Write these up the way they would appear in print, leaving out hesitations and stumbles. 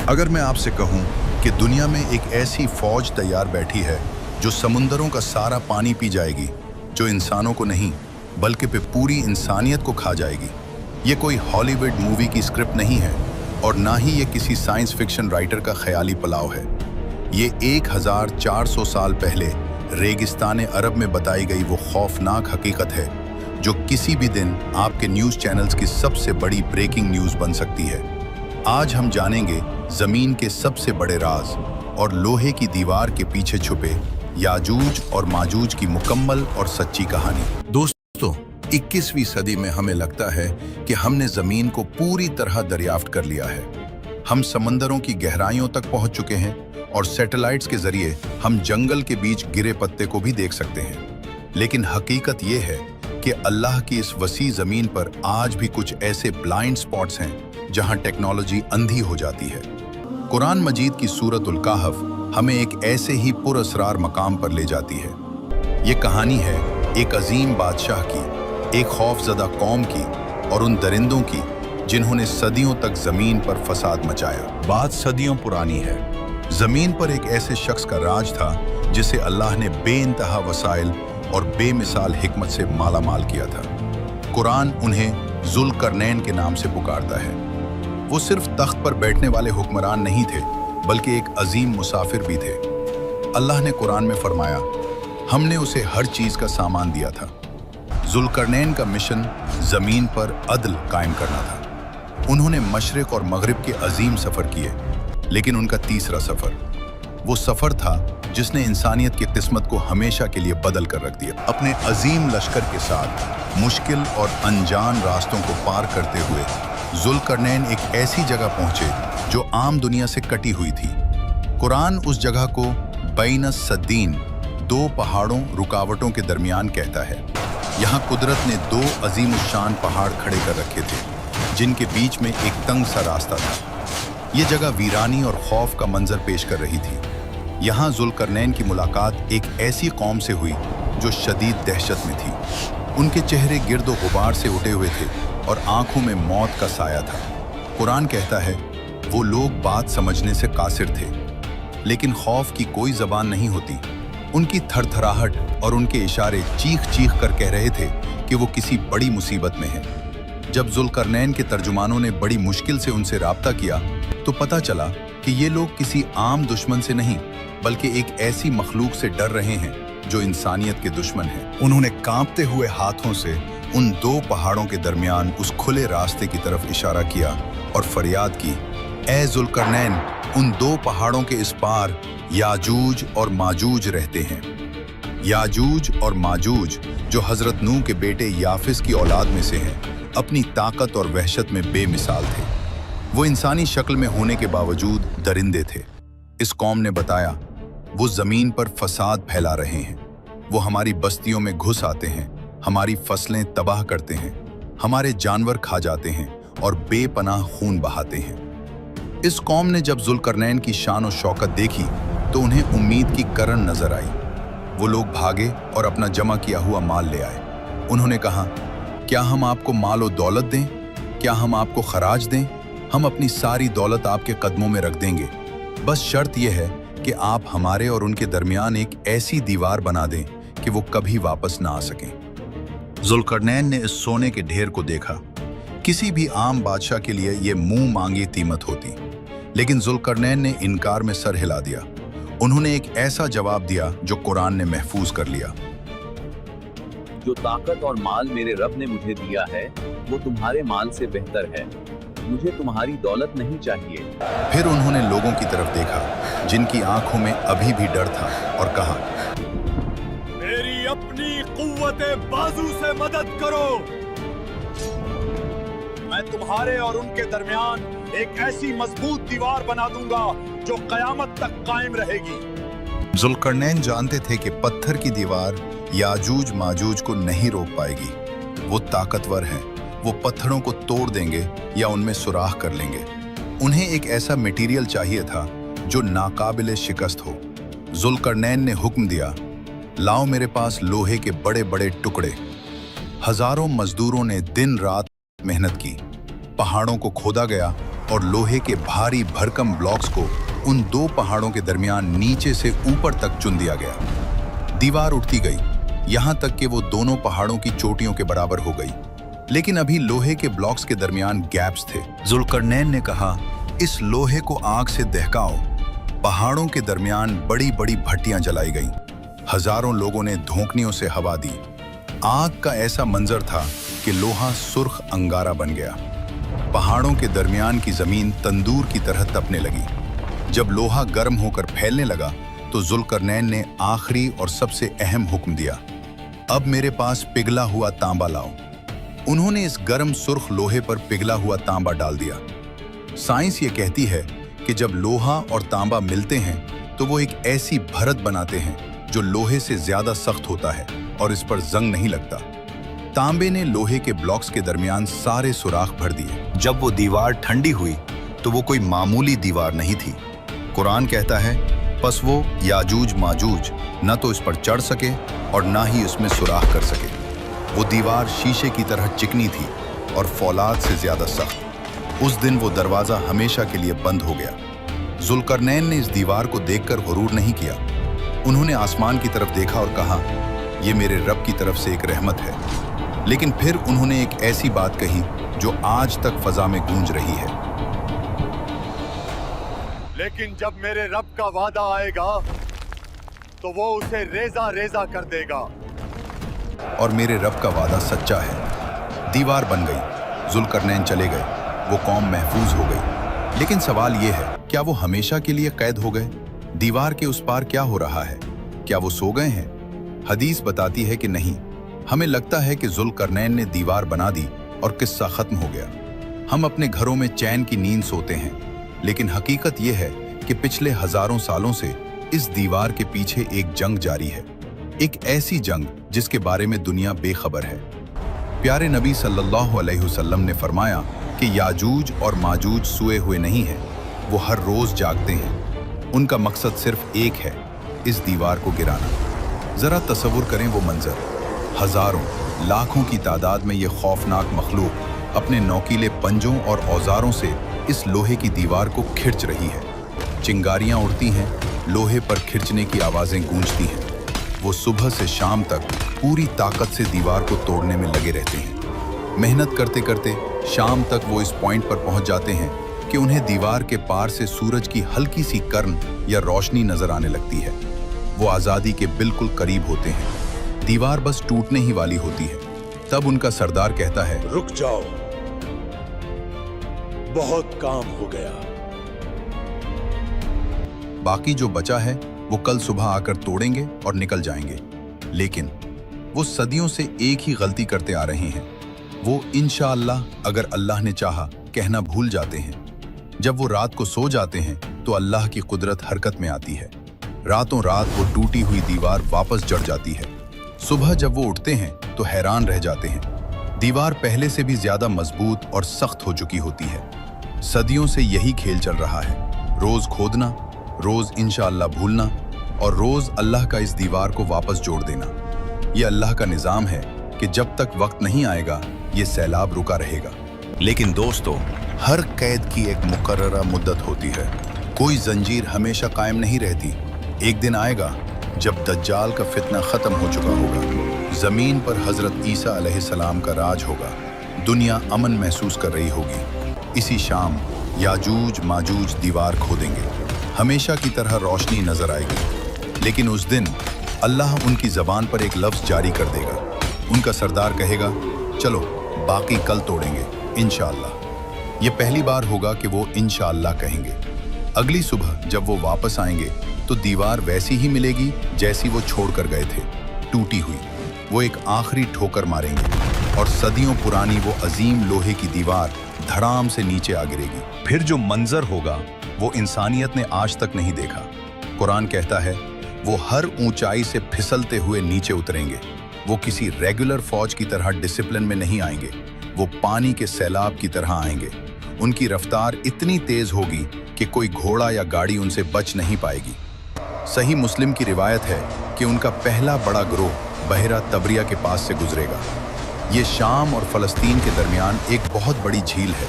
अगर मैं आपसे कहूं कि दुनिया में एक ऐसी फौज तैयार बैठी है जो समुंदरों का सारा पानी पी जाएगी, जो इंसानों को नहीं बल्कि पूरी इंसानियत को खा जाएगी। ये कोई हॉलीवुड मूवी की स्क्रिप्ट नहीं है और ना ही ये किसी साइंस फिक्शन राइटर का ख्याली पुलाव है। ये 1400 साल पहले रेगिस्तान अरब में बताई गई वो खौफनाक हकीकत है जो किसी भी दिन आपके न्यूज़ चैनल्स की सबसे बड़ी ब्रेकिंग न्यूज़ बन सकती है। आज हम जानेंगे ज़मीन के सबसे बड़े राज और लोहे की दीवार के पीछे छुपे याजूज और माजूज की मुकम्मल और सच्ची कहानी। दोस्तों, 21वीं सदी में हमें लगता है कि हमने ज़मीन को पूरी तरह दरियाफ्त कर लिया है। हम समंदरों की गहराइयों तक पहुंच चुके हैं और सैटेलाइट्स के जरिए हम जंगल के बीच गिरे पत्ते को भी देख सकते हैं। लेकिन हकीकत ये है कि अल्लाह की इस वसी ज़मीन पर आज भी कुछ ऐसे ब्लाइंड स्पॉट्स हैं जहां टेक्नोलॉजी अंधी हो जाती है। कुरान मजीद की सूरतुल कहफ हमें एक ऐसे ही पुरअसरार मकाम पर ले जाती है। ये कहानी है एक अजीम बादशाह की, एक खौफजदा कौम की और उन दरिंदों की जिन्होंने सदियों तक ज़मीन पर फसाद मचाया। बात सदियों पुरानी है। ज़मीन पर एक ऐसे शख्स का राज था जिसे अल्लाह ने बेइंतहा वसाइल और बेमिसाल हिकमत से माला माल किया था। कुरान उन्हें जुल्करनैन के नाम से पुकारता है। वो सिर्फ तख्त पर बैठने वाले हुक्मरान नहीं थे बल्कि एक अजीम मुसाफिर भी थे। अल्लाह ने कुरान में फरमाया, हमने उसे हर चीज़ का सामान दिया था। जुल्करनैन का मिशन ज़मीन पर अदल कायम करना था। उन्होंने मशरिक़ और मगरिब के अजीम सफ़र किए, लेकिन उनका तीसरा सफ़र वो सफ़र था जिसने इंसानियत की किस्मत को हमेशा के लिए बदल कर रख दिया। अपने अजीम लश्कर के साथ मुश्किल और अनजान रास्तों को पार करते हुए जुल्करनैन एक ऐसी जगह पहुंचे जो आम दुनिया से कटी हुई थी। कुरान उस जगह को बैन सद्दीन, दो पहाड़ों रुकावटों के दरमियान कहता है। यहाँ कुदरत ने दो अजीमुशान पहाड़ खड़े कर रखे थे जिनके बीच में एक तंग सा रास्ता था। ये जगह वीरानी और खौफ का मंजर पेश कर रही थी। यहाँ जुल्करनैन की मुलाकात एक ऐसी कौम से हुई जो शदीद दहशत में थी। उनके चेहरे गिर्द व गुबार से उठे हुए थे और आंखों में मौत का साया था। कुरान कहता है वो लोग बात समझने से कासिर थे, लेकिन खौफ की कोई ज़बान नहीं होती। उनकी थरथराहट और उनके इशारे चीख चीख कर कह रहे थे कि वो किसी बड़ी मुसीबत में हैं। जब जुल्करनैन के तर्जुमानों ने बड़ी मुश्किल से उनसे राब्ता किया तो पता चला कि ये लोग किसी आम दुश्मन से नहीं बल्कि एक ऐसी मखलूक से डर रहे हैं जो इंसानियत के दुश्मन है। उन्होंने कांपते हुए हाथों से उन दो पहाड़ों के दरमियान उस खुले रास्ते की तरफ इशारा किया और फरियाद की, ए जुल्करनैन, उन दो पहाड़ों के इस पार याजूज और माजूज रहते हैं। याजूज और माजूज जो हजरत नूह के बेटे याफिस की औलाद में से हैं, अपनी ताकत और वहशत में बेमिसाल थे। वो इंसानी शक्ल में होने के बावजूद दरिंदे थे। इस कौम ने बताया, वो ज़मीन पर फसाद फैला रहे हैं। वो हमारी बस्तियों में घुस आते हैं, हमारी फसलें तबाह करते हैं, हमारे जानवर खा जाते हैं और बेपनाह खून बहाते हैं। इस कौम ने जब जुल्करनैन की शान और शौकत देखी तो उन्हें उम्मीद की किरण नजर आई। वो लोग भागे और अपना जमा किया हुआ माल ले आए। उन्होंने कहा, क्या हम आपको माल और दौलत दें? क्या हम आपको खराज दें? हम अपनी सारी दौलत आपके कदमों में रख देंगे। बस शर्त यह है कि आप हमारे और उनके दरमियान एक ऐसी दीवार बना दें कि वो कभी वापस ना आ सकें। जुल्करनैन ने इस सोने के ढेर को देखा। किसी भी आम बादशाह के लिए ये मुंह मांगी कीमत होती, लेकिन जुल्करनैन ने इनकार में सर हिला दिया। उन्होंने एक ऐसा जवाब दिया जो कुरान ने महफूज कर लिया। जो ताकत और माल मेरे रब ने मुझे दिया है वो तुम्हारे माल से बेहतर है। मुझे तुम्हारी दौलत नहीं चाहिए। फिर उन्होंने लोगों की तरफ देखा जिनकी आंखों में अभी भी डर था और कहा, मेरी अपनी कुव्वते बाजू से मदद करो। मैं तुम्हारे और उनके दरमियान एक ऐसी मजबूत दीवार बना दूंगा जो कयामत तक कायम रहेगी। जुल्करनैन जानते थे कि पत्थर की दीवार याजूज माजूज को नहीं रोक पाएगी। वो ताकतवर हैं, वो पत्थरों को तोड़ देंगे या उनमें सुराख कर लेंगे। उन्हें एक ऐसा मटेरियल चाहिए था जो नाकाबिले शिकस्त हो। जुल्करनैन ने हुक्म दिया, लाओ मेरे पास लोहे के बड़े बड़े टुकड़े। हजारों मजदूरों ने दिन रात मेहनत की। पहाड़ों को खोदा गया और लोहे के भारी भरकम ब्लॉक्स को उन दो पहाड़ों के दरमियान नीचे से ऊपर तक चुन दिया गया। दीवार उठती गई, यहाँ तक कि वो दोनों पहाड़ों की चोटियों के बराबर हो गई। लेकिन अभी लोहे के ब्लॉक्स के दरमियान गैप्स थे। जुल्करनैन ने कहा, इस लोहे को आग से दहकाओ। पहाड़ों के दरमियान बड़ी बड़ी भट्टियां जलाई गईं। हजारों लोगों ने धोंकनियों से हवा दी। आग का ऐसा मंजर था कि लोहा सुर्ख अंगारा बन गया। पहाड़ों के दरमियान की जमीन तंदूर की तरह तपने लगी। जब लोहा गर्म होकर फैलने लगा तो जुल्करनैन ने आखिरी और सबसे अहम हुक्म दिया, अब मेरे पास पिघला हुआ तांबा लाओ। उन्होंने इस गर्म सुर्ख लोहे पर पिघला हुआ तांबा डाल दिया। साइंस ये कहती है कि जब लोहा और तांबा मिलते हैं तो वो एक ऐसी भरत बनाते हैं जो लोहे से ज्यादा सख्त होता है और इस पर जंग नहीं लगता। तांबे ने लोहे के ब्लॉक्स के दरमियान सारे सुराख भर दिए। जब वो दीवार ठंडी हुई तो वो कोई मामूली दीवार नहीं थी। कुरान कहता है, बस वो याजूज माजूज न तो इस पर चढ़ सके और ना ही उसमें सुराख कर सके। वो दीवार शीशे की तरह चिकनी थी और फौलाद से ज्यादा सख्त। उस दिन वो दरवाजा हमेशा के लिए बंद हो गया। जुल्करनैन ने इस दीवार को देखकर गुरूर नहीं किया। उन्होंने आसमान की तरफ देखा और कहा, ये मेरे रब की तरफ से एक रहमत है। लेकिन फिर उन्होंने एक ऐसी बात कही जो आज तक फजा में गूंज रही है। लेकिन जब मेरे रब का वादा आएगा तो वो उसे रेजा रेजा कर देगा। और मेरे रब का वादा सच्चा है। दीवार बन गई, जुल्करनैन चले गए, वो कौम महफूज हो गई। लेकिन सवाल ये है, क्या वो हमेशा के लिए कैद हो गए? दीवार के उस पार क्या हो रहा है? क्या वो सो गए हैं? हदीस बताती है कि नहीं। हमें लगता है कि जुल्करनैन ने दीवार बना दी और किस्सा खत्म हो गया। हम अपने घरों में चैन की नींद सोते हैं, लेकिन हकीकत यह है कि पिछले हजारों सालों से इस दीवार के पीछे एक जंग जारी है। एक ऐसी जंग जिसके बारे में दुनिया बेखबर है। प्यारे नबी सल्लल्लाहु अलैहि वसल्लम ने फरमाया कि याजूज और माजूज सोए हुए नहीं हैं, वो हर रोज जागते हैं। उनका मकसद सिर्फ एक है, इस दीवार को गिराना। जरा तसव्वुर करें वो मंजर, हजारों लाखों की तादाद में ये खौफनाक मखलूक अपने नौकीले पंजों और औजारों से इस लोहे की दीवार को खिंच रही है। चिंगारियां उड़ती हैं, लोहे पर खिंचने की आवाजें गूंजती हैं। वो सुबह से शाम तक पूरी ताकत से दीवार को तोड़ने में लगे रहते हैं। मेहनत करते करते शाम तक वो इस पॉइंट पर पहुंच जाते हैं कि उन्हें दीवार के पार से सूरज की हल्की सी किरण या रोशनी नजर आने लगती है। वो आजादी के बिल्कुल करीब होते हैं। दीवार बस टूटने ही वाली होती है। तब उनका सरदार कहता है, रुक जाओ, बहुत काम हो गया। बाकी जो बचा है वो कल सुबह आकर तोड़ेंगे और निकल जाएंगे। लेकिन वो सदियों से एक ही गलती करते आ रहे हैं। वो इंशाअल्लाह, अगर अल्लाह ने चाहा, कहना भूल जाते हैं। जब वो रात को सो जाते हैं तो अल्लाह की कुदरत हरकत में आती है। रातों रात वो टूटी हुई दीवार वापस जड़ जाती है। सुबह जब वो उठते हैं तो हैरान रह जाते हैं। दीवार पहले से भी ज्यादा मजबूत और सख्त हो चुकी होती है। सदियों से यही खेल चल रहा है, रोज खोदना, रोज इंशाअल्लाह भूलना और रोज अल्लाह का इस दीवार को वापस जोड़ देना। ये अल्लाह का निजाम है कि जब तक वक्त नहीं आएगा ये सैलाब रुका रहेगा। लेकिन दोस्तों, हर कैद की एक मुकर्ररा मुद्दत होती है। कोई जंजीर हमेशा कायम नहीं रहती। एक दिन आएगा जब दज्जाल का फितना खत्म हो चुका होगा, जमीन पर हजरत ईसा अलैहिस्सलाम का राज होगा, दुनिया अमन महसूस कर रही होगी। इसी शाम याजूज माजूज दीवार खोदेंगे, हमेशा की तरह रोशनी नजर आएगी। लेकिन उस दिन अल्लाह उनकी जबान पर एक लफ्ज जारी कर देगा। उनका सरदार कहेगा, चलो बाकी कल तोड़ेंगे इंशाअल्लाह। ये पहली बार होगा कि वो इंशाअल्लाह कहेंगे। अगली सुबह जब वो वापस आएंगे तो दीवार वैसी ही मिलेगी जैसी वो छोड़ कर गए थे, टूटी हुई। वो एक आखिरी ठोकर मारेंगे और सदियों पुरानी वो अजीम लोहे की दीवार धड़ाम से नीचे आ गिरेगी। फिर जो मंजर होगा वो इंसानियत ने आज तक नहीं देखा। कुरान कहता है, वो हर ऊंचाई से फिसलते हुए नीचे उतरेंगे। वो किसी रेगुलर फौज की तरह डिसिप्लिन में नहीं आएंगे, वो पानी के सैलाब की तरह आएंगे। उनकी रफ्तार इतनी तेज होगी कि कोई घोड़ा या गाड़ी उनसे बच नहीं पाएगी। सही मुस्लिम की रिवायत है कि उनका पहला बड़ा गिरोह बहरा तबरिया के पास से गुजरेगा। ये शाम और फलस्तीन के दरमियान एक बहुत बड़ी झील है।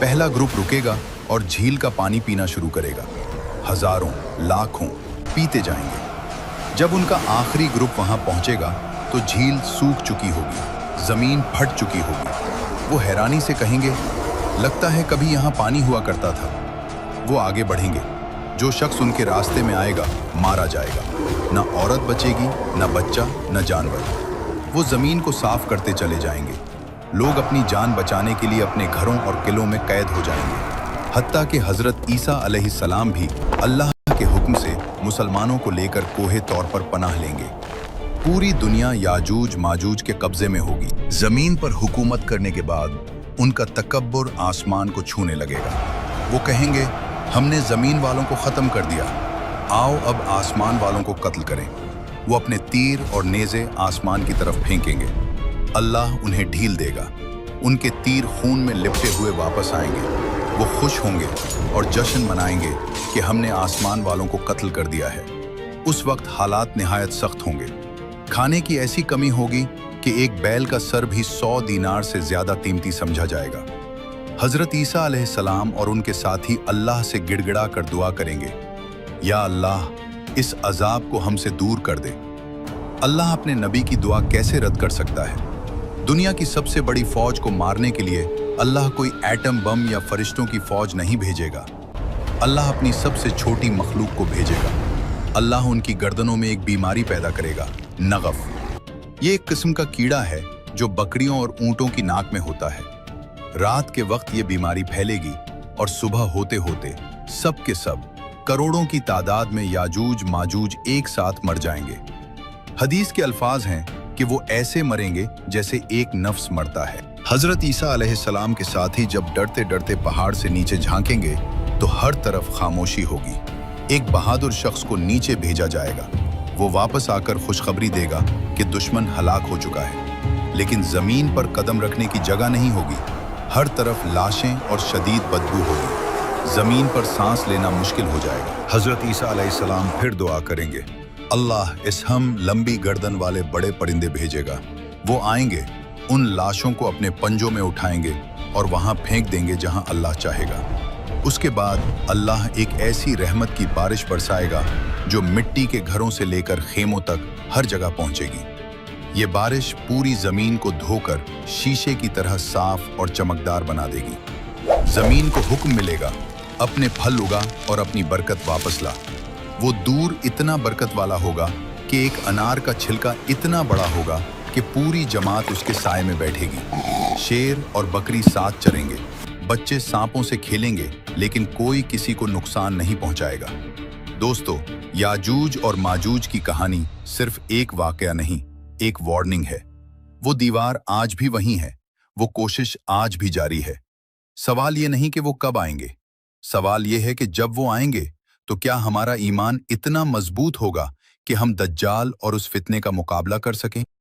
पहला ग्रुप रुकेगा और झील का पानी पीना शुरू करेगा। हजारों, लाखों पीते जाएंगे। जब उनका आखिरी ग्रुप वहां पहुंचेगा तो झील सूख चुकी होगी, जमीन फट चुकी होगी। वो हैरानी से कहेंगे, लगता है कभी यहाँ पानी हुआ करता था। वो आगे बढ़ेंगे। जो शख्स उनके रास्ते में आएगा मारा जाएगा। न औरत बचेगी, न बच्चा, न जानवर। वो जमीन को साफ करते चले जाएंगे। लोग अपनी जान बचाने के लिए अपने घरों और किलों में कैद हो जाएंगे। हत्ता कि हजरत ईसा अलैहिस्सलाम भी अल्लाह के हुक्म से मुसलमानों को लेकर कोहे तौर पर पनाह लेंगे। पूरी दुनिया याजूज माजूज के कब्जे में होगी। जमीन पर हुकूमत करने के बाद उनका तकब्बुर आसमान को छूने लगेगा। वो कहेंगे, हमने जमीन वालों को खत्म कर दिया, आओ अब आसमान वालों को कत्ल करें। वो अपने तीर और नेज़े आसमान की तरफ फेंकेंगे। अल्लाह उन्हें ढील देगा। उनके तीर खून में लिपटे हुए वापस आएंगे। वो खुश होंगे और जश्न मनाएंगे कि हमने आसमान वालों को कत्ल कर दिया है। उस वक्त हालात निहायत सख्त होंगे। खाने की ऐसी कमी होगी कि एक बैल का सर भी 100 दीनार से ज्यादा कीमती समझा जाएगा। हजरत ईसा अलैहिस्सलाम और उनके साथी अल्लाह से गिड़गिड़ा कर दुआ करेंगे, या अल्लाह, इस अजाब को हमसे दूर कर दे। अल्लाह अपने नबी की दुआ कैसे रद्द कर सकता है? दुनिया की सबसे बड़ी फौज को मारने के लिए अल्लाह कोई एटम बम या फरिश्तों की फौज नहीं भेजेगा। अल्लाह अपनी सबसे छोटी मखलूक को भेजेगा। अल्लाह उनकी गर्दनों में एक बीमारी पैदा करेगा, नगफ। ये एक किस्म का कीड़ा है जो बकरियों और ऊंटों की नाक में होता है। रात के वक्त ये बीमारी फैलेगी और सुबह होते होते सब के सब करोड़ों की तादाद में याजूज माजूज एक साथ मर जाएंगे। हदीस के अल्फाज हैं कि वो ऐसे मरेंगे जैसे एक नफ्स मरता है। हजरत ईसा अलैहिस्सलाम के साथी जब डरते डरते पहाड़ से नीचे झांकेंगे तो हर तरफ खामोशी होगी। एक बहादुर शख्स को नीचे भेजा जाएगा। वो वापस आकर खुशखबरी देगा कि दुश्मन हलाक हो चुका है, लेकिन जमीन पर कदम रखने की जगह नहीं होगी। हर तरफ लाशें और शदीद बदबू होगी। जमीन पर सांस लेना मुश्किल हो जाएगा। हजरत ईसा अलैहिस्सलाम फिर दुआ करेंगे, अल्लाह इस हम लंबी गर्दन वाले बड़े परिंदे भेजेगा। वो आएंगे, उन लाशों को अपने पंजों में उठाएंगे और वहां फेंक देंगे जहां अल्लाह चाहेगा। उसके बाद अल्लाह एक ऐसी रहमत की बारिश बरसाएगा जो मिट्टी के घरों से लेकर खेमों तक हर जगह पहुंचेगी। ये बारिश पूरी जमीन को धोकर शीशे की तरह साफ और चमकदार बना देगी। जमीन को हुक्म मिलेगा, अपने फल उगा और अपनी बरकत वापस ला। वो दूर इतना बरकत वाला होगा कि एक अनार का छिलका इतना बड़ा होगा कि पूरी जमात उसके साए में बैठेगी। शेर और बकरी साथ चरेंगे। बच्चे सांपों से खेलेंगे, लेकिन कोई किसी को नुकसान नहीं पहुंचाएगा। दोस्तों, याजूज और माजूज की कहानी सिर्फ एक वाकया नहीं, एक वार्निंग है। वो दीवार आज भी वहीं है, वो कोशिश आज भी जारी है। सवाल ये नहीं कि वो कब आएंगे, सवाल ये है कि जब वो आएंगे तो क्या हमारा ईमान इतना मजबूत होगा कि हम दज्जाल और उस फितने का मुकाबला कर सकें।